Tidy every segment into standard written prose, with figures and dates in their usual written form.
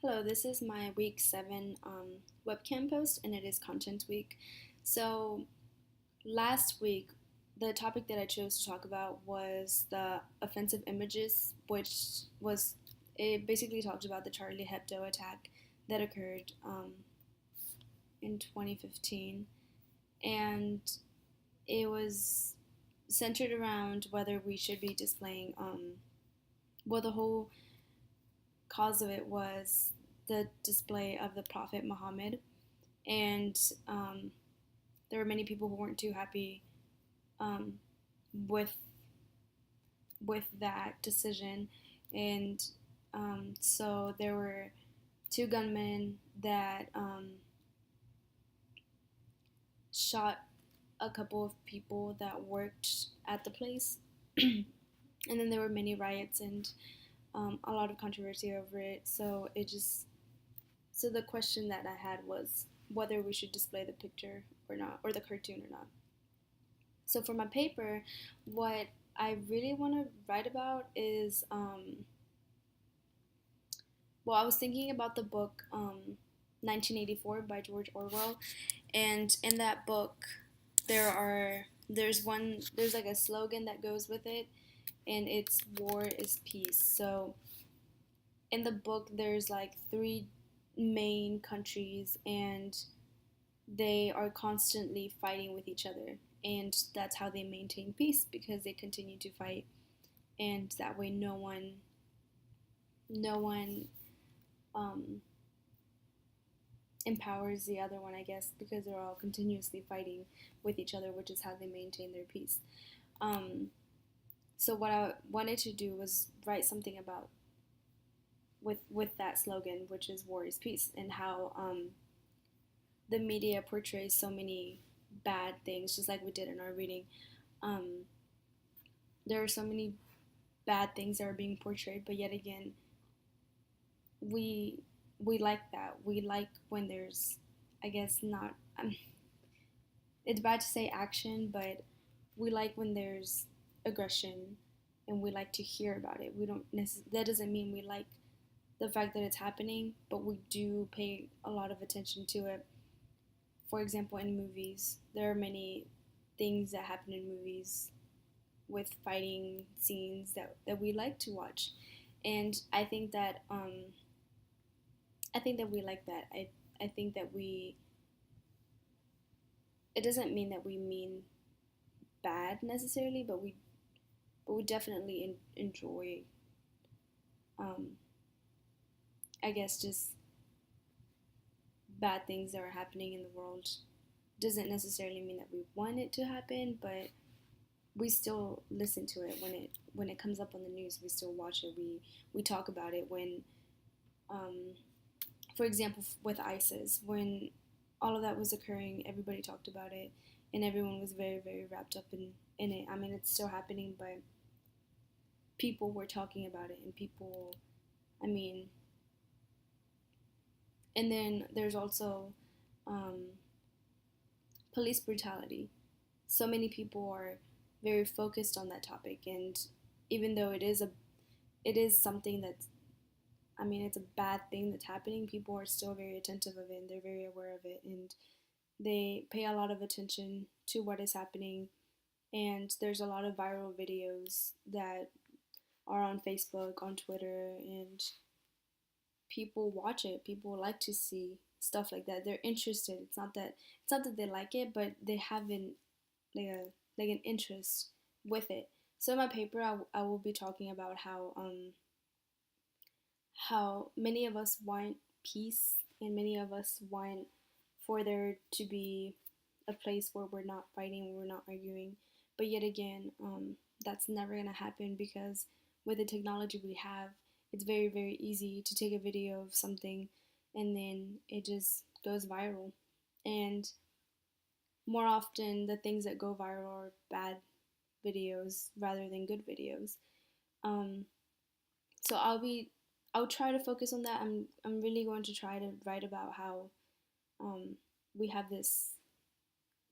Hello, this is my week 7 webcam post, and it is content week. So, last week, the topic that I chose to talk about was the offensive images, which was it basically talked about the Charlie Hebdo attack that occurred in 2015, and it was centered around whether we should be displaying. Well, the whole cause of it was the display of the Prophet Muhammad, and there were many people who weren't too happy um, with that decision, and so there were two gunmen that shot a couple of people that worked at the place, and then there were many riots and a lot of controversy over it. So the question that I had was whether we should display the picture or not, or the cartoon or not. So for my paper, what I really want to write about is, well, I was thinking about the book 1984 by George Orwell, and in that book, there's like a slogan that goes with it, and it's "War is peace." So in the book, there's like three main countries, and they are constantly fighting with each other, and that's how they maintain peace, because they continue to fight, and that way no one um, empowers the other one, I guess, because they're all continuously fighting with each other, which is how they maintain their peace. um, so what I wanted to do was write something about with that slogan, which is "War is peace," and how the media portrays so many bad things, just like we did in our reading. um, there are so many bad things that are being portrayed, but yet again, we we like that. We like when there's, I guess, not. It's bad to say action, but we like when there's aggression, and we like to hear about it. We don't that doesn't mean we like the fact that it's happening, but we do pay a lot of attention to it. For example, in movies, there are many things that happen in movies with fighting scenes that we like to watch, and I think that we like that. I think that we it doesn't mean that we mean bad necessarily, but we definitely enjoy, um, I guess, just bad things that are happening in the world. Doesn't necessarily mean that we want it to happen, but we still listen to it when it comes up on the news. We still watch it. We talk about it when, um, for example, with ISIS, when all of that was occurring, everybody talked about it, and everyone was very, very wrapped up in it. I mean, it's still happening, but people were talking about it, and people, I mean, and then there's also um, police brutality. So many people are very focused on that topic, and even though it is something that's, I mean, it's a bad thing that's happening, people are still very attentive of it, and they're very aware of it, and they pay a lot of attention to what is happening. And there's a lot of viral videos that are on Facebook, on Twitter, and people watch it. People like to see stuff like that. They're interested. It's not that they like it, but they have like a like an interest with it. So in my paper, I will be talking about how many of us want peace, and many of us want for there to be a place where we're not fighting, where we're not arguing. But yet again, that's never gonna happen, because with the technology we have, it's very, very easy to take a video of something, and then it just goes viral. And more often, the things that go viral are bad videos rather than good videos. Um, so I'll try to focus on that. I'm really going to try to write about how um, we have this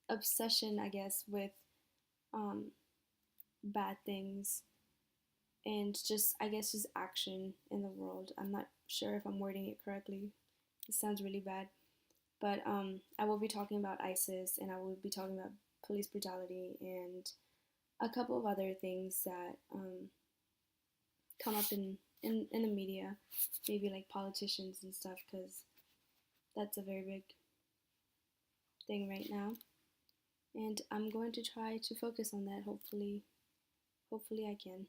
obsession, I guess, with um, bad things, and just, I guess, just action in the world. I'm not sure if I'm wording it correctly. It sounds really bad. But I will be talking about ISIS, and I will be talking about police brutality and a couple of other things that come up in the media, maybe like politicians and stuff, because that's a very big thing right now. And I'm going to try to focus on that. Hopefully I can.